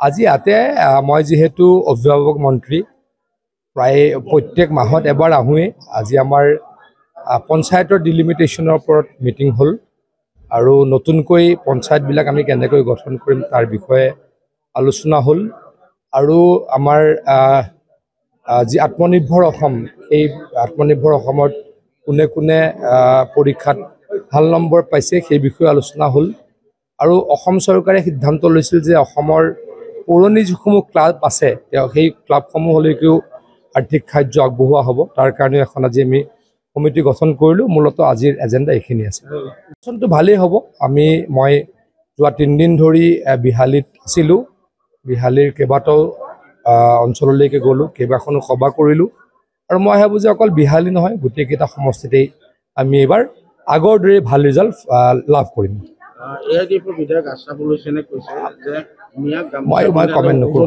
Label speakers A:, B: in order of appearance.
A: আজি ইয়াতে মই যেহেতু অভিভাৱক মন্ত্ৰী প্ৰায় প্ৰত্যেক মাহত এবাৰ আহোঁৱে। আজি আমাৰ পঞ্চায়তৰ ডিলিমিটেশ্যনৰ ওপৰত মিটিং হ'ল আৰু নতুনকৈ পঞ্চায়তবিলাক আমি কেনেকৈ গঠন কৰিম তাৰ বিষয়ে আলোচনা হ'ল আৰু আমাৰ যি আত্মনিৰ্ভৰ অসম, এই আত্মনিৰ্ভৰ অসমত কোনে কোনে পৰীক্ষাত ভাল নম্বৰ পাইছে সেই বিষয়ে আলোচনা হ'ল আৰু অসম চৰকাৰে সিদ্ধান্ত লৈছিল যে অসমৰ পুৰণি যিসমূহ ক্লাব আছে সেই ক্লাবসমূহলৈকেও আৰ্থিক সাহায্য আগবঢ়োৱা হ'ব। তাৰ কাৰণে এখন আজি আমি কমিটি গঠন কৰিলোঁ। মূলতঃ আজিৰ এজেণ্ডা এইখিনি আছে। নিৰ্বাচনটো ভালেই হ'ব। মই যোৱা 3 দিন ধৰি বিহালীত আছিলোঁ। বিহালীৰ কেইবাটাও অঞ্চললৈকে গ'লোঁ, কেইবাখনো সভা কৰিলোঁ আৰু মই ভাবোঁ যে অকল বিহালী নহয়, গোটেইকেইটা সমষ্টিতেই আমি এইবাৰ আগৰ দৰে ভাল ৰিজাল্ট লাভ কৰিম।
B: এআইডিএফৰ বিধায়ক আশৰাফুল হুছেইনে কৈছে যে
A: মই কমেণ্ট নকৰোঁ।